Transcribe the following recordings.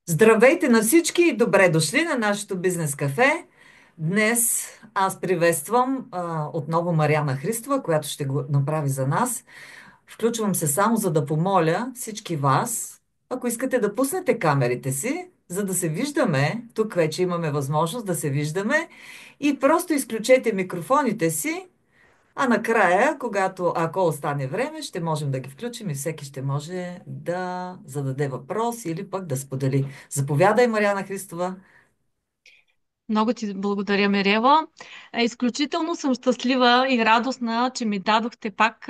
Здравейте на всички и добре дошли на нашето бизнес кафе. Днес аз приветствам отново Мариана Христова, която ще го направи за нас. Включвам се само за да помоля всички вас, ако искате да пуснете камерите си, за да се виждаме, тук вече имаме възможност да се виждаме, и просто изключете микрофоните си, а накрая, ако остане време, ще можем да ги включим и всеки ще може да зададе въпрос или пък да сподели. Заповядай, Мариана Христова. Много ти благодаря, Мирева. Изключително съм щастлива и радостна, че ми дадохте пак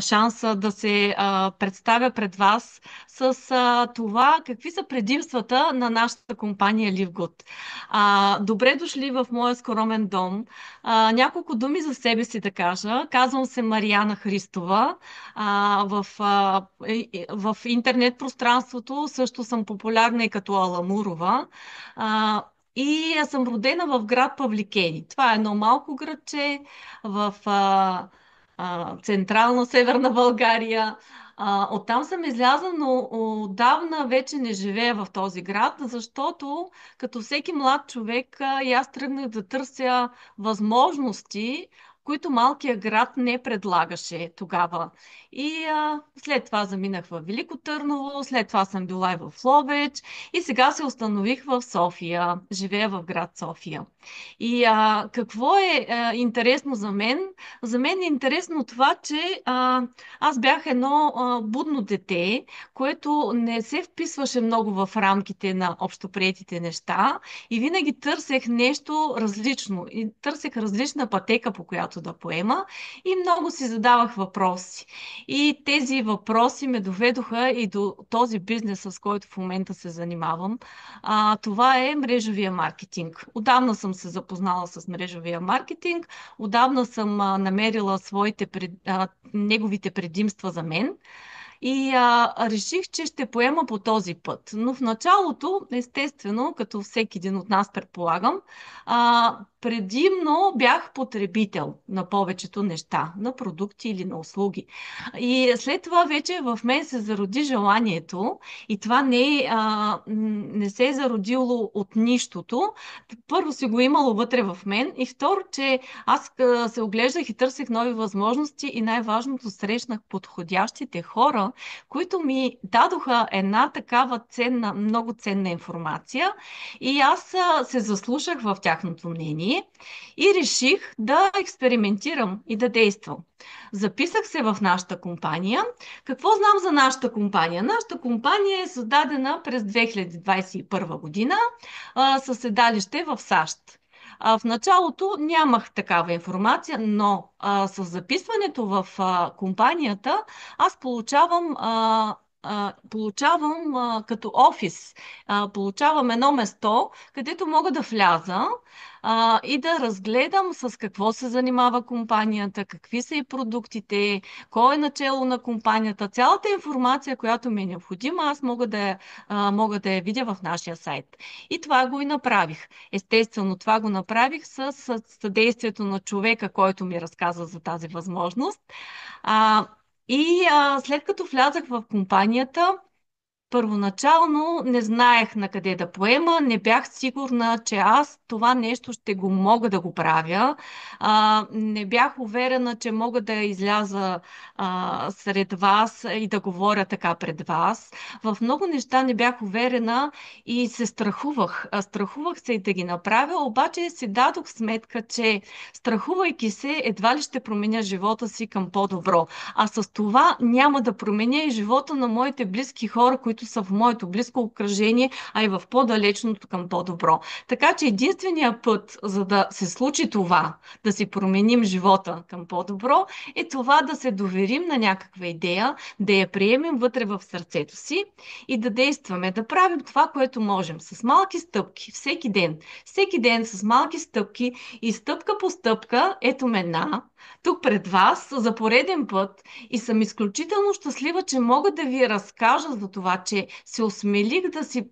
шанса да се представя пред вас с това какви са предимствата на нашата компания LiveGood. Добре дошли в моя скромен дом. Няколко думи за себе си да кажа. Казвам се Мариана Христова. В интернет пространството също съм популярна и като Аламурова. И аз съм родена в град Павликени. Това е едно малко градче в централна Северна България. Оттам съм излязла, но отдавна вече не живея в този град, защото като всеки млад човек и аз тръгнах да търся възможности, които малкият град не предлагаше тогава. И след това заминах в Велико Търново, след това съм била и в Ловеч и сега се установих в София. Живея в град София. И какво е интересно за мен? За мен е интересно това, че аз бях едно будно дете, което не се вписваше много в рамките на общоприетите неща и винаги търсех нещо различно. И търсех различна пътека, по която да поема и много си задавах въпроси. И тези въпроси ме доведоха и до този бизнес, с който в момента се занимавам. Това е мрежовия маркетинг. Отдавна съм се запознала с мрежовия маркетинг, отдавна съм намерила неговите предимства за мен. И реших, че ще поема по този път. Но в началото, естествено, като всеки един от нас предполагам, предимно бях потребител на повечето неща, на продукти или на услуги. И след това вече в мен се зароди желанието и това не се е зародило от нищото. Първо си го имало вътре в мен и второ, че аз се оглеждах и търсех нови възможности и най-важното срещнах подходящите хора, които ми дадоха една такава ценна, много ценна информация и аз се заслушах в тяхното мнение и реших да експериментирам и да действам. Записах се в нашата компания. Какво знам за нашата компания? Нашата компания е създадена през 2021 година със седалище в САЩ. В началото нямах такава информация, но с записването в компанията аз получавам като офис, получавам едно место, където мога да вляза и да разгледам с какво се занимава компанията, какви са и продуктите, кой е начало на компанията, цялата информация, която ми е необходима, аз мога да я видя в нашия сайт. И това го и направих. Естествено, това го направих с съдействието на човека, който ми разказа за тази възможност. След като влязах в компанията, първоначално не знаех на къде да поема, не бях сигурна, че аз това нещо ще го мога да го правя. Не бях уверена, че мога да изляза сред вас и да говоря така пред вас. В много неща не бях уверена и се страхувах. Страхувах се и да ги направя, обаче си дадох сметка, че страхувайки се, едва ли ще променя живота си към по-добро. А с това няма да променя и живота на моите близки хора, които са в моето близко обкръжение, а и в по-далечното към по-добро. Така че единственият път, за да се случи това, да си променим живота към по-добро, е това да се доверим на някаква идея, да я приемем вътре в сърцето си и да действаме, да правим това, което можем, с малки стъпки, всеки ден. Всеки ден с малки стъпки и стъпка по стъпка, ето ме тук пред вас за пореден път и съм изключително щастлива, че мога да ви разкажа за това, че се осмелих да си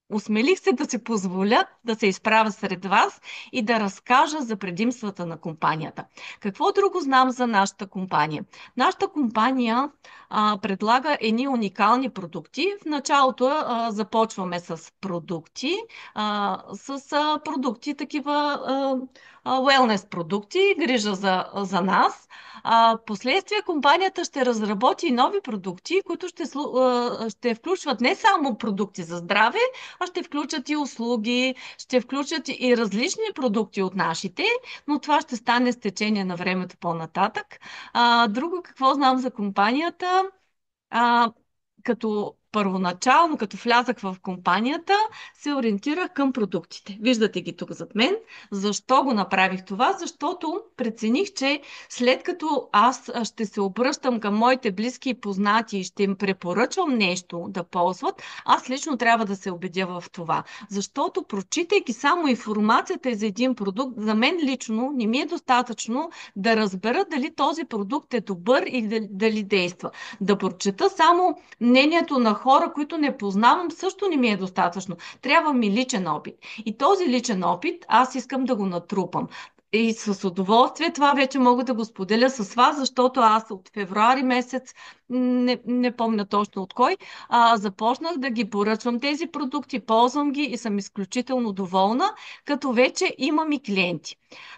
осмелих се да си позволя да се изправя сред вас и да разкажа за предимствата на компанията. Какво друго знам за нашата компания? Нашата компания предлага едни уникални продукти. В началото започваме с продукти, такива wellness продукти, грижа за нас. Последствие компанията ще разработи нови продукти, които ще включват не само продукти за здраве, а ще включат и услуги, ще включат и различни продукти от нашите, но това ще стане с течение на времето по-нататък. Друго, какво знам за компанията? а, Като първоначално, като влязах в компанията, се ориентирах към продуктите. Виждате ги тук зад мен. Защо го направих това? Защото прецених, че след като аз ще се обръщам към моите близки и познати и ще им препоръчвам нещо да ползват, аз лично трябва да се убедя в това. Защото прочитайки само информацията за един продукт, за мен лично не ми е достатъчно да разбера дали този продукт е добър и дали действа. Да прочета само мнението на хора, които не познавам, също не ми е достатъчно. Трябва ми личен опит. И този личен опит аз искам да го натрупам. И с удоволствие това вече мога да го споделя с вас, защото аз от февруари месец, не помня точно от кой, започнах да ги поръчвам тези продукти, ползвам ги и съм изключително доволна, като вече имам и клиенти.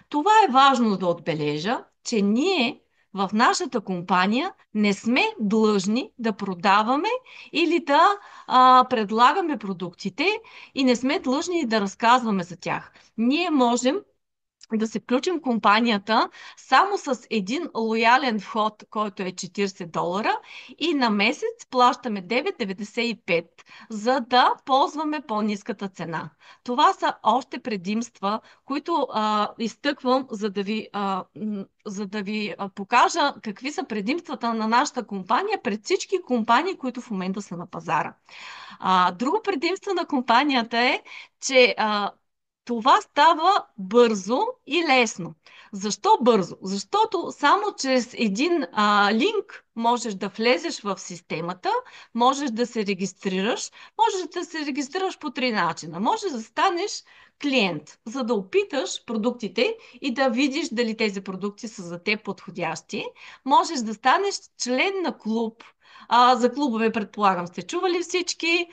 Това е важно да отбележа, че ние в нашата компания не сме длъжни да продаваме или да предлагаме продуктите и не сме длъжни да разказваме за тях. Ние можем да се включим компанията само с един лоялен вход, който е $40 и на месец плащаме 9,95, за да ползваме по-ниската цена. Това са още предимства, които изтъквам, за да ви покажа какви са предимствата на нашата компания пред всички компании, които в момента са на пазара. Друго предимство на компанията е, че това става бързо и лесно. Защо бързо? Защото само чрез един линк можеш да влезеш в системата, можеш да се регистрираш, можеш да се регистрираш по три начина. Можеш да станеш клиент, за да опиташ продуктите и да видиш дали тези продукти са за теб подходящи. Можеш да станеш член на клуб. За клубове, предполагам, сте чували всички.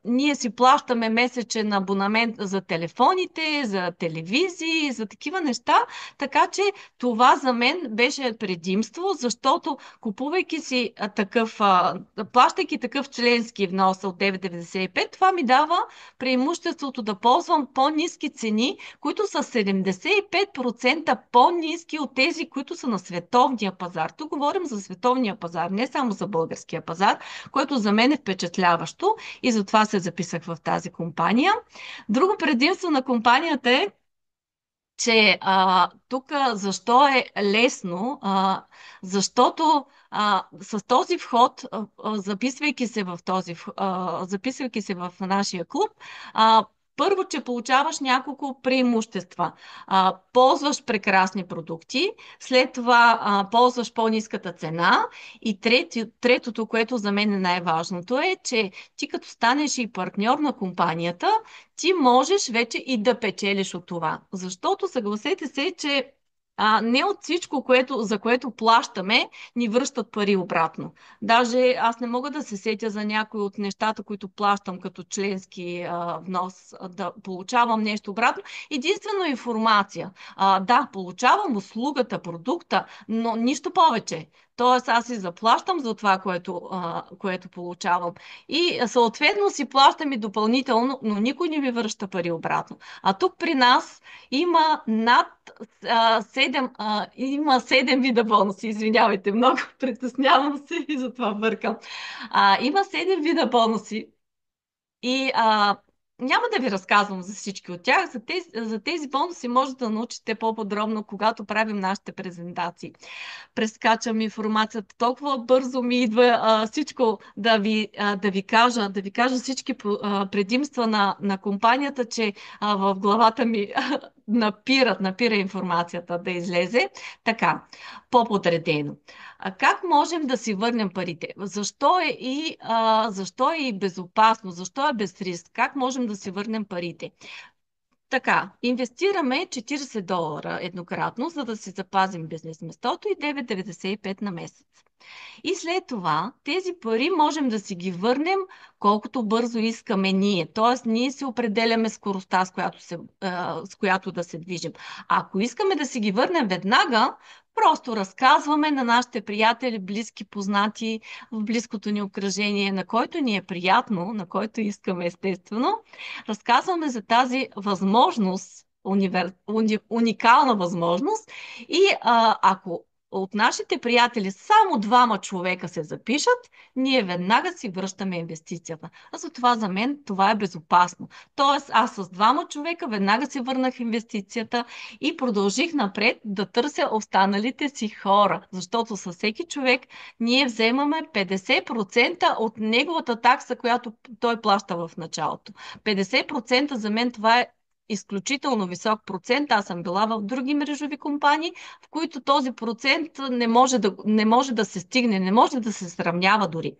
Ние си плащаме месечен абонамент за телефоните, за телевизии, за такива неща, така че това за мен беше предимство, защото купувайки си плащайки такъв членски внос от 9,95, това ми дава преимуществото да ползвам по-ниски цени, които са 75% по-ниски от тези, които са на световния пазар. Тук говорим за световния пазар, не само за българския пазар, което за мен е впечатляващо и затова се записах в тази компания. Друго предимство на компанията е, че тук защо е лесно? Защото с този вход, записвайки се в нашия клуб, първо, че получаваш няколко преимущества. Ползваш прекрасни продукти, след това ползваш по-ниската цена и третото, което за мен е най-важното е, че ти като станеш и партньор на компанията, ти можеш вече и да печелиш от това. Защото съгласете се, че не от всичко, за което плащаме, ни връщат пари обратно. Даже аз не мога да се сетя за някои от нещата, които плащам като членски внос, да получавам нещо обратно. Единствено информация. Да, получавам услугата, продукта, но нищо повече. Тоест аз си заплащам за това, което получавам. И съответно си плащам и допълнително, но никой не ми връща пари обратно. А тук при нас има над 7 вида бонуси. Извинявайте, много притеснявам се и затова бъркам. Има 7 вида бонуси и няма да ви разказвам за всички от тях. За тези бонуси може да научите по-подробно, когато правим нашите презентации. Прескачам информацията, толкова бързо ми идва всичко да ви кажа всички предимства на компанията, че в главата ми напира информацията да излезе така, по-подредено. Как можем да си върнем парите? Защо е и безопасно? Защо е без риск? Как можем да си върнем парите? Така, инвестираме $40 еднократно, за да си запазим бизнес местото и 9,95 на месец. И след това тези пари можем да си ги върнем колкото бързо искаме ние. Тоест, ние си определяме скоростта, с която да се движим. Ако искаме да си ги върнем веднага, просто разказваме на нашите приятели, близки, познати в близкото ни обкръжение, на който ни е приятно, на който искаме естествено, разказваме за тази възможност, уникална възможност и ако от нашите приятели само двама човека се запишат, ние веднага си връщаме инвестицията. А затова за мен това е безопасно. Тоест аз с двама човека веднага си върнах инвестицията и продължих напред да търся останалите си хора, защото със всеки човек ние вземаме 50% от неговата такса, която той плаща в началото. 50% за мен това е изключително висок процент. Аз съм била в други мрежови компании, в които този процент не може да се стигне, не може да се сравнява дори.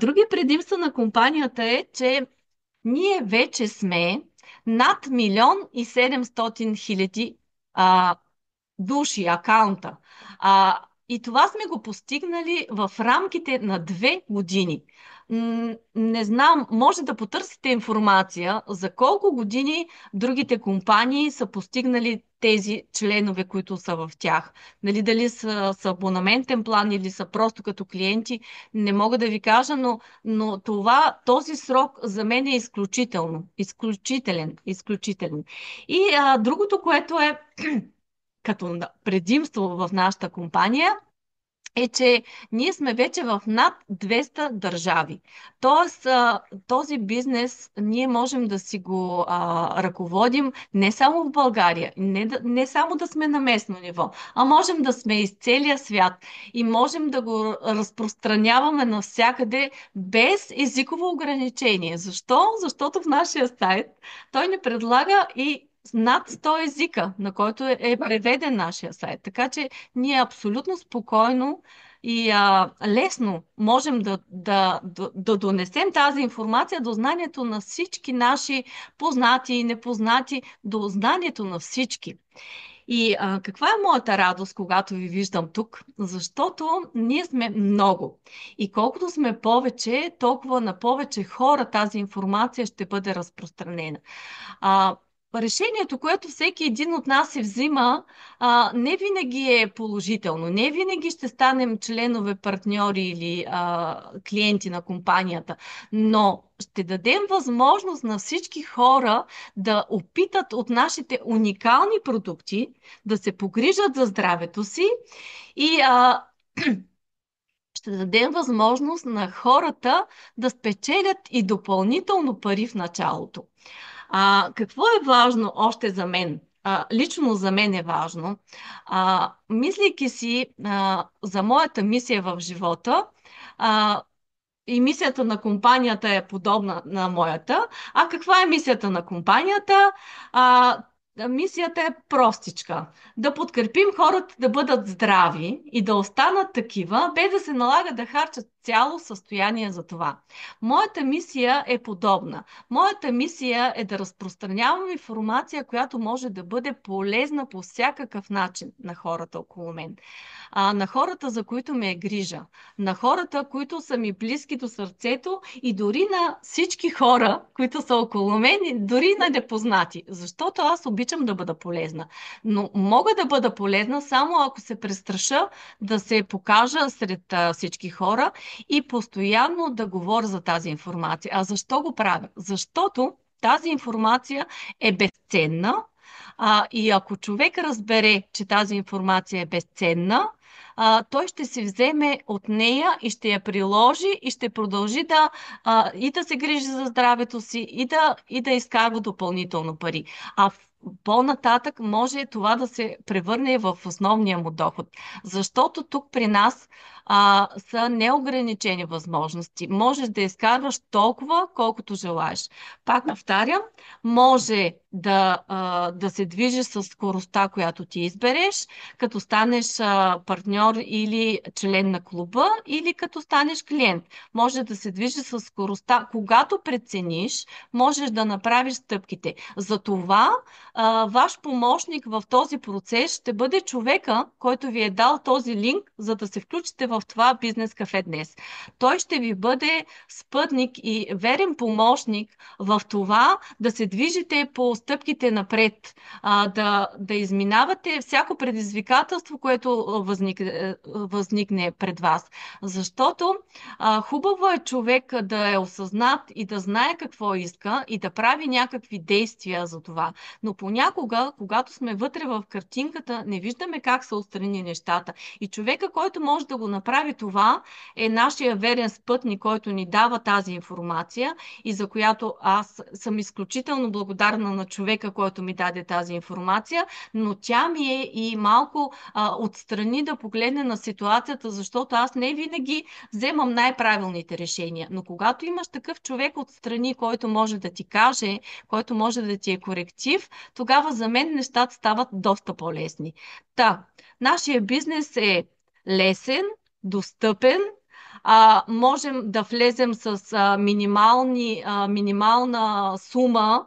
Други предимства на компанията е, че ние вече сме над 1,7 милиона души, акаунта. И това сме го постигнали в рамките на 2 години. Не знам, може да потърсите информация за колко години другите компании са постигнали тези членове, които са в тях. Нали, дали са с абонаментен план или са просто като клиенти, не мога да ви кажа, но този срок за мен е изключителен. И другото, което е като предимство в нашата компания, е, че ние сме вече в над 200 държави. Тоест, този бизнес ние можем да си го ръководим не само в България, не само да сме на местно ниво, а можем да сме из целия свят и можем да го разпространяваме навсякъде без езиково ограничение. Защо? Защото в нашия сайт той ни предлага и над 100 езика, на който е преведен нашия сайт. Така че ние абсолютно спокойно и лесно можем да донесем тази информация до знанието на всички наши познати и непознати, до знанието на всички. И каква е моята радост, когато ви виждам тук? Защото ние сме много. И колкото сме повече, толкова на повече хора тази информация ще бъде разпространена. Решението, което всеки един от нас се взима, не винаги е положително. Не винаги ще станем членове, партньори или клиенти на компанията, но ще дадем възможност на всички хора да опитат от нашите уникални продукти, да се погрижат за здравето си и ще дадем възможност на хората да спечелят и допълнително пари в началото. Какво е важно още за мен? Лично за мен е важно, мислейки си за моята мисия в живота, и мисията на компанията е подобна на моята. Каква е мисията на компанията? Мисията е простичка. Да подкрепим хората да бъдат здрави и да останат такива, без да се налага да харчат цяло състояние за това. Моята мисия е подобна. Моята мисия е да разпространявам информация, която може да бъде полезна по всякакъв начин на хората около мен. На хората, за които ме е грижа, на хората, които са ми близки до сърцето и дори на всички хора, които са около мен, дори на непознати, защото аз обичам да бъда полезна. Но мога да бъда полезна само ако се престраша да се покажа сред всички хора и постоянно да говоря за тази информация. Защо го правя? Защото тази информация е безценна, и ако човек разбере, че тази информация е безценна, той ще се вземе от нея и ще я приложи и ще продължи и да се грижи за здравето си и да изкарва допълнително пари. По-нататък може това да се превърне в основния му доход. Защото тук при нас са неограничени възможности. Можеш да изкарваш толкова, колкото желаеш. Пак повтарям, може да се движиш с скоростта, която ти избереш, като станеш партньор или член на клуба, или като станеш клиент. Може да се движиш с скоростта. Когато прецениш, можеш да направиш стъпките. Затова ваш помощник в този процес ще бъде човека, който ви е дал този линк, за да се включите в това бизнес кафе днес. Той ще ви бъде спътник и верен помощник в това да се движите по стъпките напред, да изминавате всяко предизвикателство, което възникне пред вас. Защото хубаво е човек да е осъзнат и да знае какво иска и да прави някакви действия за това. Но понякога, когато сме вътре в картинката, не виждаме как са отстрани нещата. И човека, който може да го направи това, е нашия верен спътник, който ни дава тази информация и за която аз съм изключително благодарна на човека, който ми даде тази информация, но тя ми е и малко отстрани да погледне на ситуацията, защото аз не винаги вземам най-правилните решения. Но когато имаш такъв човек отстрани, който може да ти каже, който може да ти е коректив, тогава за мен нещата стават доста по-лесни. Та, нашия бизнес е лесен, достъпен, можем да влезем с минимална сума.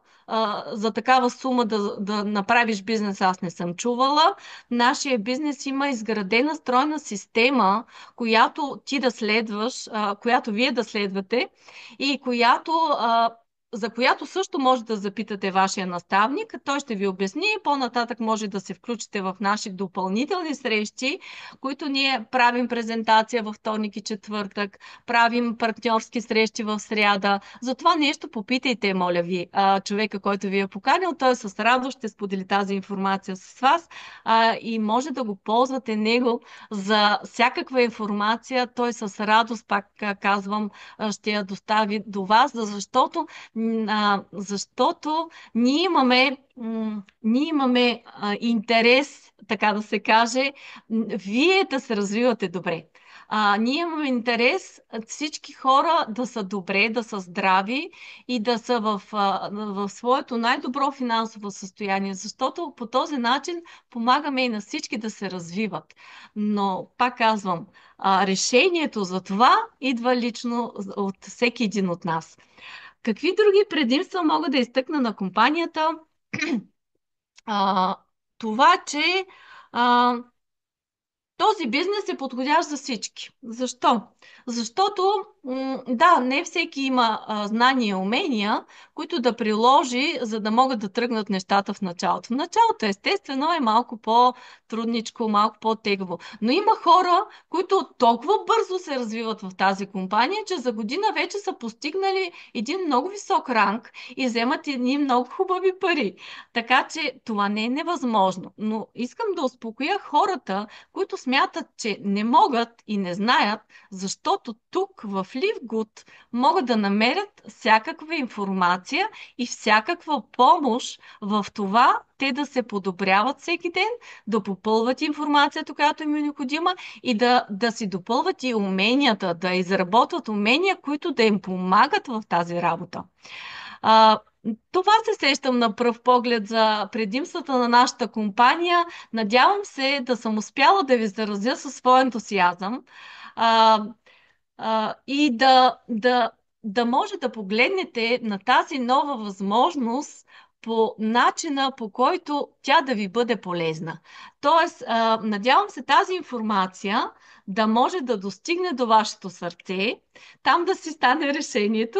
За такава сума да направиш бизнес, аз не съм чувала. Нашия бизнес има изградена стройна система, която ти да следваш, която вие да следвате и за която също може да запитате вашия наставник. Той ще ви обясни и по-нататък може да се включите в наши допълнителни срещи, които ние правим презентация във вторник и четвъртък, правим партньорски срещи в сряда. За това нещо попитайте, моля ви, човека, който ви е поканил. Той с радост ще сподели тази информация с вас и може да го ползвате него за всякаква информация. Той с радост, пак казвам, ще я достави до вас, защото ние имаме интерес, така да се каже, вие да се развивате добре. Ние имаме интерес всички хора да са добре, да са здрави и да са в своето най-добро финансово състояние, защото по този начин помагаме и на всички да се развиват. Но, пак казвам, решението за това идва лично от всеки един от нас. Какви други предимства мога да изтъкна на компанията? А, Това, че а, този бизнес е подходящ за всички. Защо? Защото, да, не всеки има знания и умения, които да приложи, за да могат да тръгнат нещата в началото. В началото, естествено, е малко по-трудничко, малко по-тегаво. Но има хора, които толкова бързо се развиват в тази компания, че за година вече са постигнали един много висок ранг и вземат едни много хубави пари. Така че това не е невъзможно. Но искам да успокоя хората, които смятат, че не могат и не знаят, защото тук в Ливгуд могат да намерят всякаква информация и всякаква помощ в това те да се подобряват всеки ден, да попълват информацията, която им е необходима и да си допълват и уменията, да изработват умения, които да им помагат в тази работа. А, Това се сещам на пръв поглед за предимствата на нашата компания. Надявам се да съм успяла да ви заразя със своя ентусиазъм а, и да може да погледнете на тази нова възможност по начина, по който тя да ви бъде полезна. Тоест, надявам се тази информация да може да достигне до вашето сърце, там да си стане решението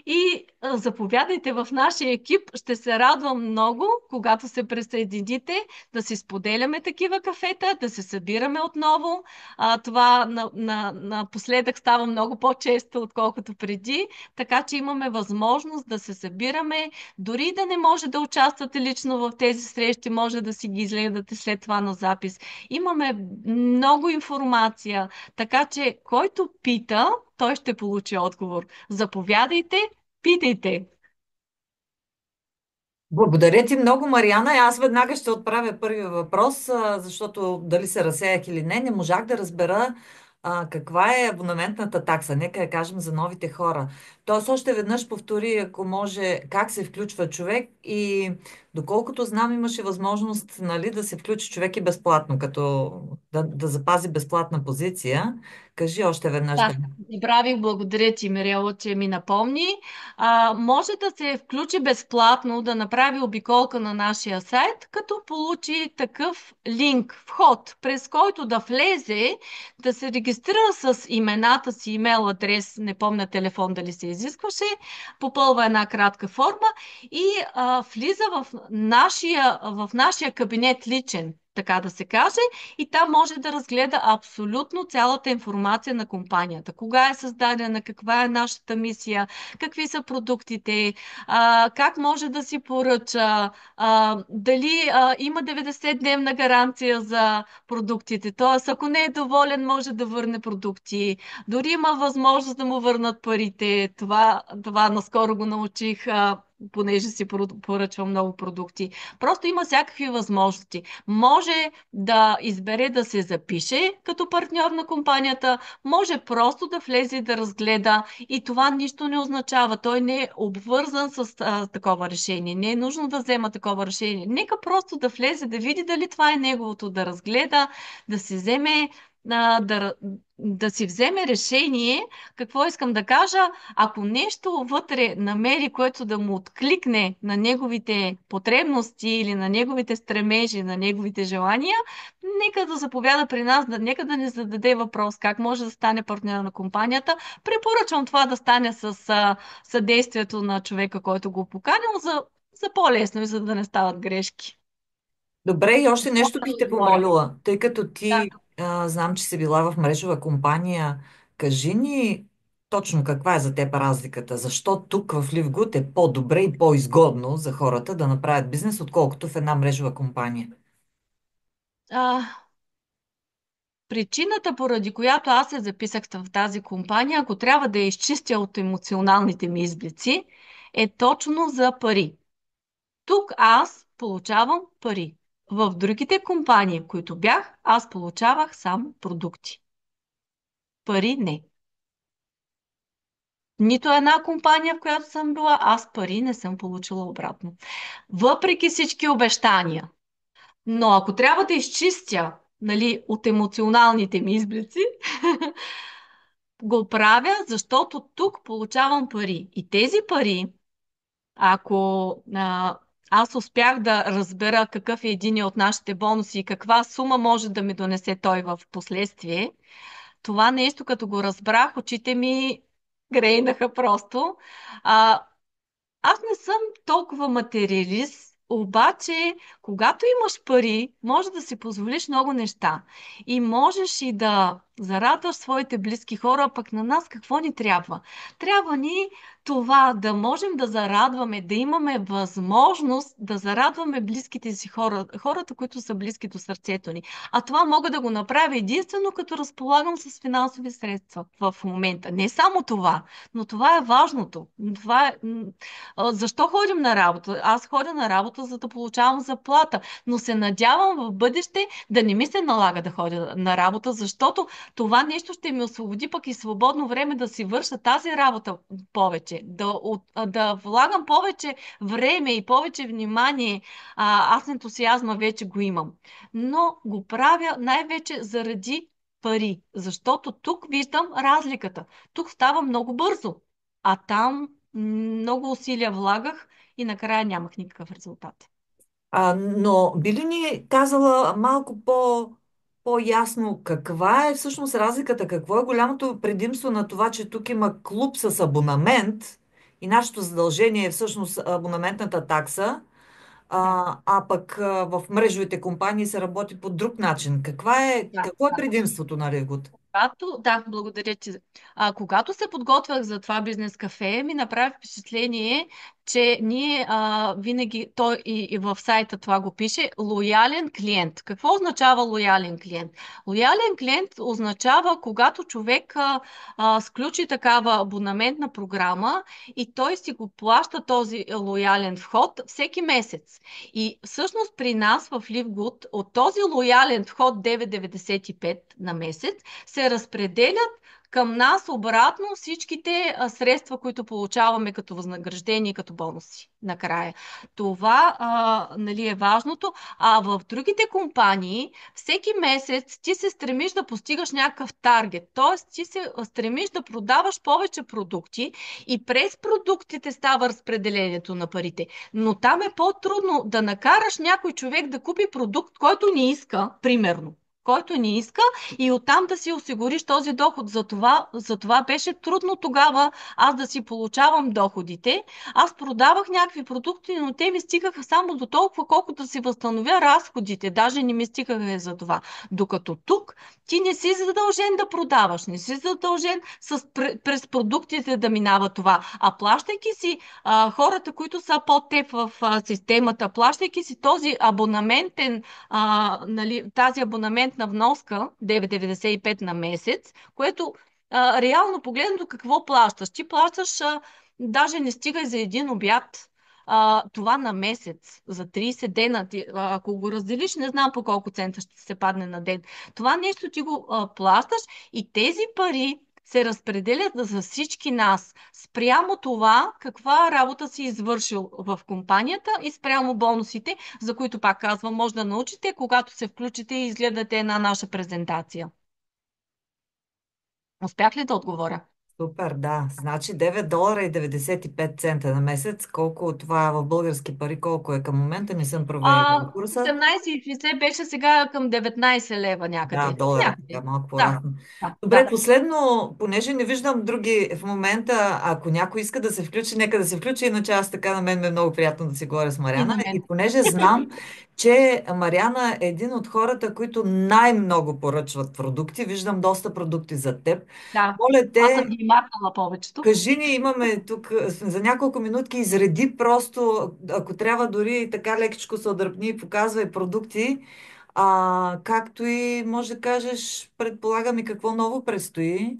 и заповядайте в нашия екип. Ще се радвам много, когато се присъедините, да си споделяме такива кафета, да се събираме отново. Това напоследък става много по-често, отколкото преди, така че имаме възможност да се събираме. Дори да не може да участвате лично в тези срещи, може да си ги изгледате след това на запис. Имаме много информация, така че който пита, той ще получи отговор. Заповядайте, питайте. Благодаря ти много, Мариана. И аз веднага ще отправя първия въпрос, защото дали се разсеях или не, не можах да разбера каква е абонаментната такса? Нека я кажем за новите хора. Тоест, още веднъж повтори, ако може, как се включва човек и доколкото знам, имаше възможност, нали, да се включи човек и безплатно, като да запази безплатна позиция. Кажи още веднъж. Да. Да, забравих, благодаря ти, Мирела, че ми напомни. Може да се включи безплатно, да направи обиколка на нашия сайт, като получи такъв линк, вход, през който да влезе, да се регистрира с имената си, имейл адрес, не помня телефон дали се изискваше, попълва една кратка форма и влиза в нашия кабинет личен, така да се каже, и там може да разгледа абсолютно цялата информация на компанията. Кога е създадена, каква е нашата мисия, какви са продуктите, как може да си поръча, дали има 90-дневна гаранция за продуктите. Т.е. ако не е доволен, може да върне продукти. Дори има възможност да му върнат парите. Това наскоро го научих, понеже си поръчвам много продукти. Просто има всякакви възможности. Може да избере да се запише като партньор на компанията, може просто да влезе и да разгледа и това нищо не означава. Той не е обвързан с такова решение. Не е нужно да взема такова решение. Нека просто да влезе, да види дали това е неговото, да разгледа, да си вземе да си вземе решение. Какво искам да кажа? Ако нещо вътре намери, което да му откликне на неговите потребности или на неговите стремежи, на неговите желания, нека да заповяда при нас, нека да ни зададе въпрос как може да стане партньор на компанията. Препоръчвам това да стане с съдействието на човека, който го поканил, за по-лесно и за да не стават грешки. Добре, и още Мога нещо да бих те отговоря. помолила, тъй като Да. ти знам, че си била в мрежова компания. Кажи ни точно каква е за теб разликата? Защо тук в Ливгуд е по-добре и по-изгодно за хората да направят бизнес, отколкото в една мрежова компания? А, Причината, поради която аз се записах в тази компания, ако трябва да я изчистя от емоционалните ми изблици, е точно за пари. Тук аз получавам пари. В другите компании, в които бях, аз получавах само продукти. Пари не. Нито една компания, в която съм била, аз пари не съм получила обратно. Въпреки всички обещания. Но ако трябва да изчистя, нали, от емоционалните ми изблици, го правя, защото тук получавам пари. И тези пари, ако аз успях да разбера какъв е един от нашите бонуси и каква сума може да ми донесе той в последствие, това нещо, като го разбрах, очите ми грейнаха просто. А, аз не съм толкова материалист, обаче, когато имаш пари, може да си позволиш много неща. И можеш и да зарадваш своите близки хора, пък на нас какво ни трябва? Трябва ни това да можем да зарадваме, да имаме възможност да зарадваме близките си хора, хората, които са близки до сърцето ни. А това мога да го направя единствено като разполагам с финансови средства в момента. Не само това, но това е важното. Това е, защо ходим на работа? Аз ходя на работа, за да получавам заплата, но се надявам в бъдеще да не ми се налага да ходя на работа, защото това нещо ще ми освободи пък и свободно време да си върша тази работа повече, да влагам повече време и повече внимание. Аз ентусиазма вече го имам, но го правя най-вече заради пари, защото тук виждам разликата. Тук става много бързо, а там много усилия влагах и накрая нямах никакъв резултат. Но би ли ни казала малко по-ясно каква е всъщност разликата, какво е голямото предимство на това, че тук има клуб с абонамент и нашето задължение е всъщност абонаментната такса, Да, пък в мрежовите компании се работи по друг начин. да, Какво е да. предимството на Регут? Да, благодаря ти. Когато се подготвях за това бизнес кафе, ми направи впечатление, че ние винаги, той и в сайта това го пише, лоялен клиент. Какво означава лоялен клиент? Лоялен клиент означава, когато човек сключи такава абонаментна програма и той си го плаща този лоялен вход всеки месец. И всъщност при нас в Livgood от този лоялен вход 9,95 на месец се се разпределят към нас обратно всичките средства, които получаваме като възнаграждение, като бонуси накрая. Това нали, е важното. А в другите компании всеки месец ти се стремиш да постигаш някакъв таргет, т.е. ти се стремиш да продаваш повече продукти и през продуктите става разпределението на парите. Но там е по-трудно да накараш някой човек да купи продукт, който не иска, примерно. Който не иска и оттам да си осигуриш този доход. За това беше трудно тогава аз да си получавам доходите. Аз продавах някакви продукти, но те ми стигаха само до толкова, колкото да си възстановя разходите. Даже не ми стигаха за това. Докато тук ти не си задължен да продаваш, не си задължен през продуктите да минава това. А плащайки си хората, които са под теб в системата, плащайки си този абонаментен нали, тази абонаментна вноска 9,95 на месец, което реално погледнато какво плащаш? Ти плащаш, даже не стига и за един обяд. Това на месец, за 30 дена, ако го разделиш, не знам по колко цента ще се падне на ден. Това нещо ти го плащаш и тези пари се разпределят за всички нас. Спрямо това, каква работа си извършил в компанията и спрямо бонусите, за които, пак казвам, може да научите, когато се включите и изгледате една наша презентация. Успях ли да отговоря? Супер, да. Значи 9 долара и 95 цента на месец. Колко от това в български пари, колко е към момента, не съм проверила курса. 18,60 беше сега към 19 лева Да, някъде. долара, така Някъде. малко Да, по-расно. да, Добре, да. последно, понеже не виждам други в момента, ако някой иска да се включи, нека да се включи, иначе аз така на мен ми е много приятно да си говоря с И Мариана. на мен. И понеже знам, че Мариана е един от хората, които най-много поръчват продукти, виждам доста продукти за теб. Да, Моля аз съм те, ги махнала повечето. кажи ни, имаме тук за няколко минутки, изреди просто, ако трябва дори така лекичко се отдръпни и показвай продукти, както и може да кажеш, предполагам и какво ново предстои,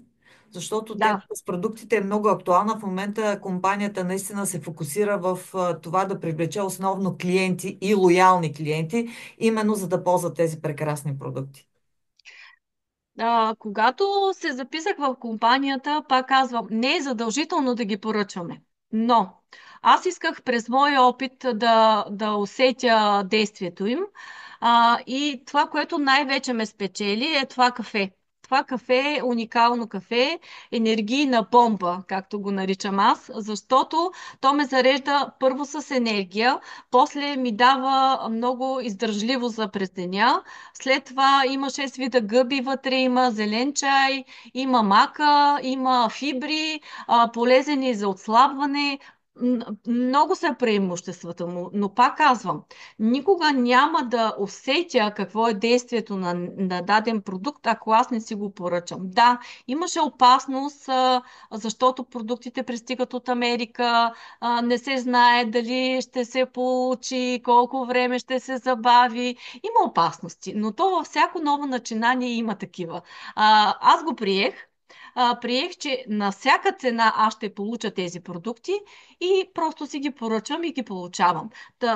защото Да. темата с продуктите е много актуална. В момента компанията наистина се фокусира в това да привлече основно клиенти и лоялни клиенти, именно за да ползват тези прекрасни продукти. Когато се записах в компанията, пак казвам, не е задължително да ги поръчваме. Но аз исках през моя опит да усетя действието им. И това, което най-вече ме спечели, е това кафе. Това кафе е уникално кафе, енергийна бомба, както го наричам аз, защото то ме зарежда първо с енергия, после ми дава много издържливо за през деня. След това има 6 вида гъби вътре, има зелен чай, има мака, има фибри, полезен и за отслабване. Много са преимуществата му, но пак казвам, никога няма да усетя какво е действието на даден продукт, ако аз не си го поръчам. Да, имаше опасност, защото продуктите пристигат от Америка, не се знае дали ще се получи, колко време ще се забави. Има опасности, но то във всяко ново начинание има такива. Аз го приех. Приех, че на всяка цена аз ще получа тези продукти и просто си ги поръчвам и ги получавам.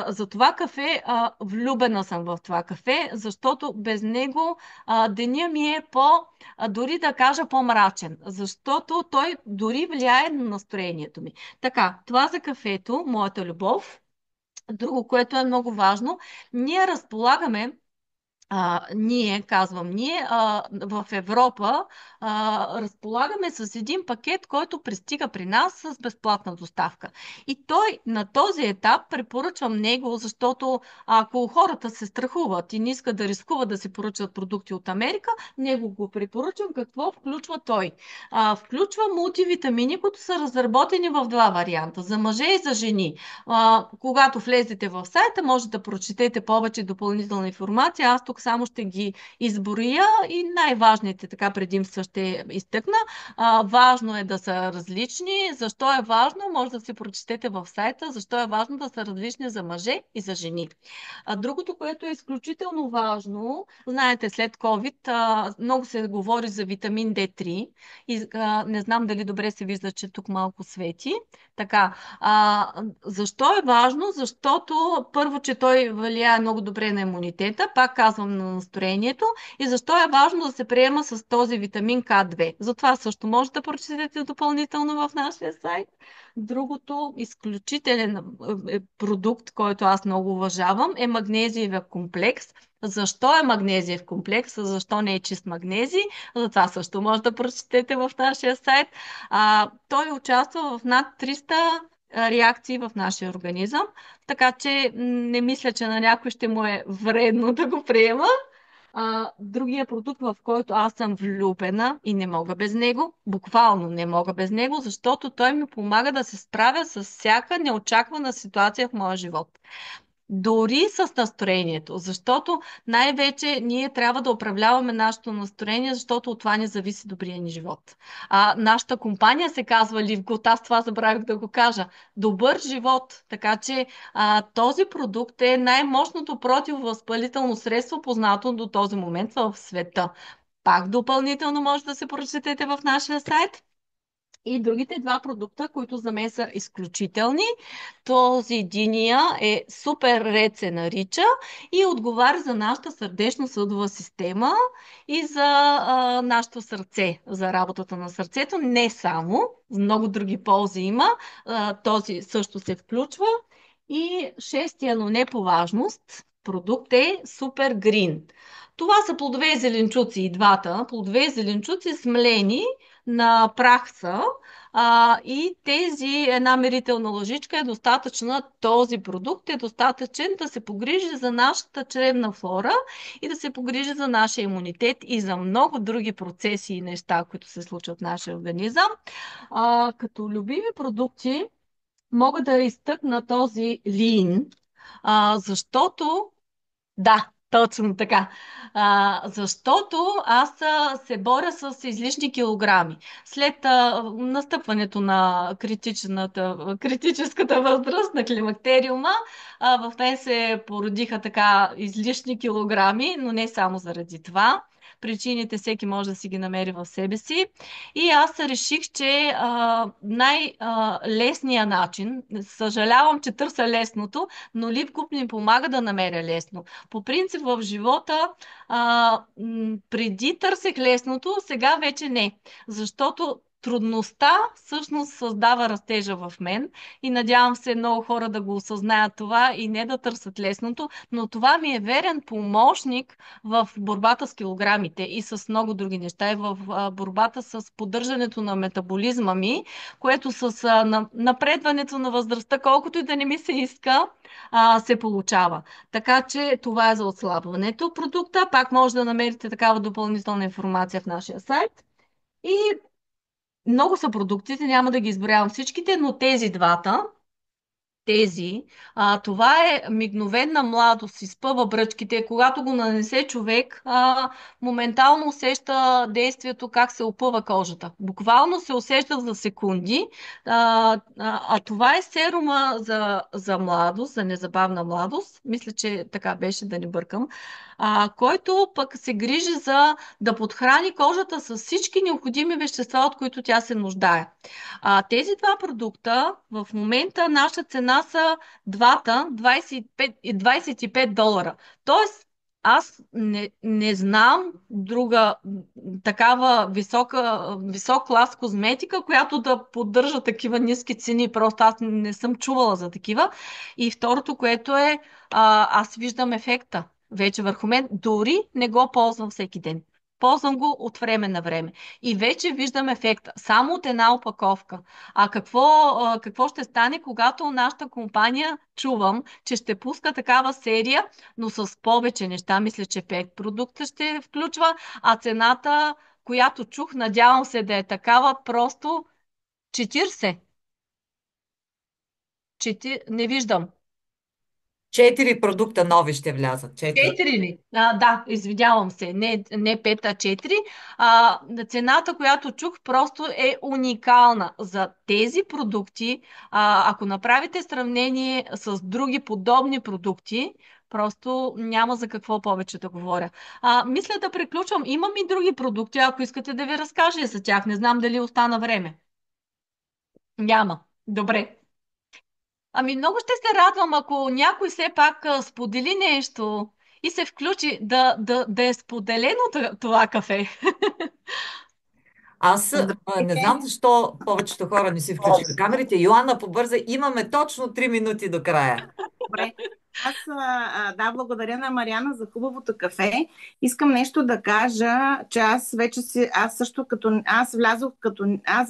За това кафе, влюбена съм в това кафе, защото без него деня ми е дори да кажа по-мрачен, защото той дори влияе на настроението ми. Така, това за кафето, моята любов. Друго, което е много важно, ние разполагаме казвам ние, в Европа разполагаме с един пакет, който пристига при нас с безплатна доставка. И той на този етап препоръчвам него, защото ако хората се страхуват и не искат да рискуват да си поръчат продукти от Америка, него го препоръчвам. Какво включва той? Включва мултивитамини, които са разработени в два варианта, за мъже и за жени. Когато влезете в сайта, може да прочетете повече допълнителна информация. Аз тук само ще ги изброя и най-важните така предимства ще изтъкна. Важно е да са различни. Защо е важно? Може да си прочетете в сайта. Защо е важно да са различни за мъже и за жени. Другото, което е изключително важно, знаете, след COVID много се говори за витамин D3 и не знам дали добре се вижда, че тук малко свети. Така, защо е важно? Защото първо, че той влияе много добре на имунитета. Пак казвам, на настроението и защо е важно да се приема с този витамин К2. Затова също може да прочетете допълнително в нашия сайт. Другото изключителен продукт, който аз много уважавам, е магнезиевия комплекс. Защо е магнезиев комплекс, а защо не е чист магнезий? За това също може да прочетете в нашия сайт. Той участва в над 300 реакции в нашия организъм, така че не мисля, че на някой ще му е вредно да го приема. Другия продукт, в който аз съм влюбена и не мога без него, буквално не мога без него, защото той ми помага да се справя с всяка неочаквана ситуация в моя живот. Дори с настроението, защото най-вече ние трябва да управляваме нашето настроение, защото от това не зависи добрия ни живот. Нашата компания се казва Live Good, аз това забравих да го кажа. Добър живот, така че този продукт е най-мощното противовъзпалително средство, познато до този момент в света. Пак допълнително може да се прочетете в нашия сайт. И другите два продукта, които за мен са изключителни, този единия е супер ред се нарича и отговаря за нашата сърдечно-съдова система и за нашето сърце, за работата на сърцето. Не само, много други ползи има. Този също се включва. И шестия, но не по важност, продукт е Супер Грин. Това са плодове и зеленчуци и двата. Плодове и зеленчуци смлени на прах са, и една мерителна лъжичка е достатъчна, този продукт е достатъчен да се погрижи за нашата чревна флора и да се погрижи за нашия имунитет и за много други процеси и неща, които се случват в нашия организъм. Като любими продукти мога да изтъкна този лин, защото да, точно така. Защото аз се боря с излишни килограми. След настъпването на критическата възраст на климактериума, в мен се породиха така излишни килограми, но не само заради това. Причините всеки може да си ги намери в себе си. И аз реших, че най-лесният начин, съжалявам, че търся лесното, но Липкуп ми помага да намеря лесно. По принцип в живота преди търсех лесното, сега вече не. Защото трудността всъщност създава растежа в мен и надявам се много хора да го осъзнаят това и не да търсят лесното, но това ми е верен помощник в борбата с килограмите и с много други неща и в борбата с поддържането на метаболизма ми, което с напредването на възрастта, колкото и да не ми се иска, се получава. Така че това е за отслабването. Продукта пак може да намерите такава допълнителна информация в нашия сайт. И много са продуктите, няма да ги изброявам всичките, но тези двата, това е мигновена младост, изпъва бръчките. Когато го нанесе човек, моментално усеща действието как се опъва кожата. Буквално се усеща за секунди. Това е серума за младост, за незабавна младост. Мисля, че така беше, да не бъркам. Който пък се грижи за да подхрани кожата с всички необходими вещества, от които тя се нуждае. Тези два продукта в момента наша цена са двата 25 долара. Тоест, аз не знам друга такава висок клас козметика, която да поддържа такива ниски цени. Просто аз не съм чувала за такива. И второто, което е, аз виждам ефекта вече върху мен. Дори не го ползвам всеки ден. Ползвам го от време на време. И вече виждам ефекта. Само от една опаковка. Какво ще стане, когато нашата компания, чувам, че ще пуска такава серия, но с повече неща. Мисля, че 5 продукта ще включва, а цената, която чух, надявам се да е такава, просто 40. Не виждам. 4 продукта нови ще влязат. 4. 4 ли? Да, извинявам се. Не 5, а 4. Цената, която чух, просто е уникална. За тези продукти, ако направите сравнение с други подобни продукти, просто няма за какво повече да говоря. Мисля да приключвам. Имам и други продукти, ако искате да ви разкажа за тях. Не знам дали остана време. Няма. Добре. Много ще се радвам, ако някой все пак сподели нещо и се включи да е споделено това кафе. Аз не знам Здравейте. защо повечето хора не си включиха камерите. Йоанна, побърза, имаме точно 3 минути до края. Добре. Да, благодаря на Мариана за хубавото кафе. Искам нещо да кажа, че аз вече си, аз също аз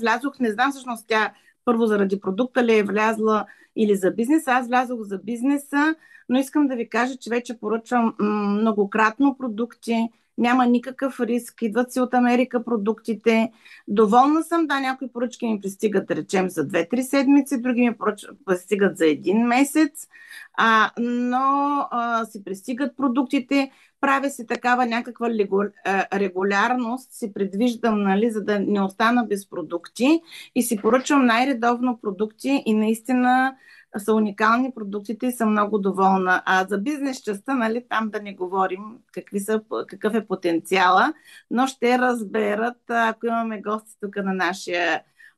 влязох, не знам всъщност тя първо заради продукта ли е влязла или за бизнеса, аз влязох за бизнеса, но искам да ви кажа, че вече поръчвам многократно продукти, няма никакъв риск, идват си от Америка продуктите. Доволна съм, да, някои поръчки ми пристигат, да речем, за 2-3 седмици, други ми пристигат за 1 месец, но си пристигат продуктите, правя си такава някаква регулярност, си предвиждам, нали, за да не остана без продукти и си поръчвам най-редовно продукти и наистина са уникални продуктите и съм много доволна. А за бизнес частта, нали, там да не говорим какъв е потенциала, но ще разберат, ако имаме гости тук на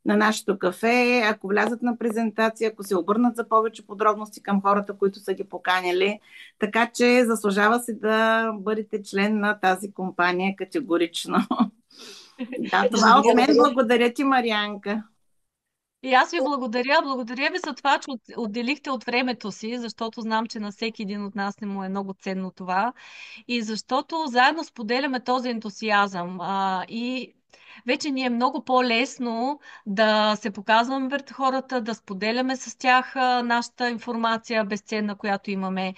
нашето кафе, ако влязат на презентация, ако се обърнат за повече подробности към хората, които са ги поканили. Така че заслужава се да бъдете член на тази компания категорично. Да, това от мен. Благодаря ти, Марианка. И аз ви благодаря. Благодаря ви за това, че отделихте от времето си, защото знам, че на всеки един от нас не му е много ценно това. И защото заедно споделяме този ентусиазъм. И вече ни е много по-лесно да се показваме пред хората, да споделяме с тях нашата информация безценна, която имаме.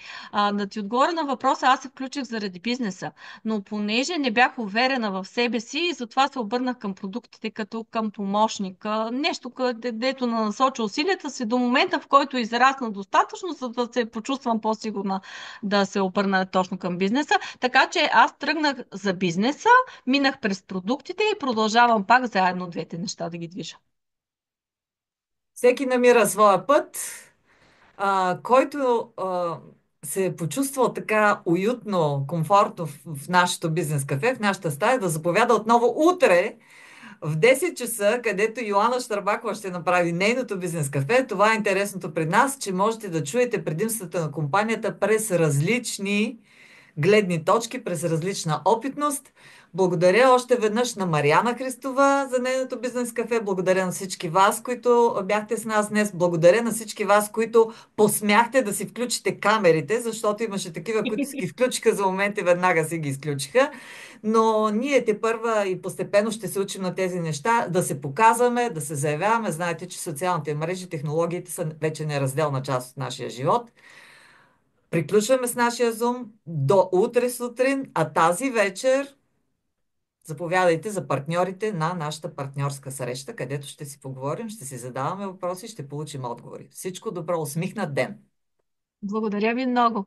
Да ти отговоря на въпроса, аз се включих заради бизнеса, но понеже не бях уверена в себе си и затова се обърнах към продуктите като към помощник. Нещо, където насоча усилията си до момента, в който израсна достатъчно, за да се почувствам по-сигурна да се обърна точно към бизнеса. Така че аз тръгнах за бизнеса, минах през продуктите и продължавам пак заедно двете неща да ги движа. Всеки намира своя път, който се е почувствал така уютно, комфортно в нашото бизнес кафе, в нашата стая, да заповяда отново утре в 10 часа, където Йоанна Щърбакова ще направи нейното бизнес кафе. Това е интересното пред нас, че можете да чуете предимствата на компанията през различни гледни точки, през различна опитност. Благодаря още веднъж на Мариана Христова за нейното бизнес кафе. Благодаря на всички вас, които бяхте с нас днес. Благодаря на всички вас, които посмяхте да си включите камерите, защото имаше такива, които си ги включиха за момент и веднага си ги изключиха. Но ние те първа и постепенно ще се учим на тези неща, да се показваме, да се заявяваме. Знаете, че социалните мрежи, технологиите са вече неразделна част от нашия живот. Приключваме с нашия зум до утре сутрин, а тази вечер заповядайте за партньорите на нашата партньорска среща, където ще си поговорим, ще си задаваме въпроси, ще получим отговори. Всичко добро, усмихнат ден! Благодаря ви много.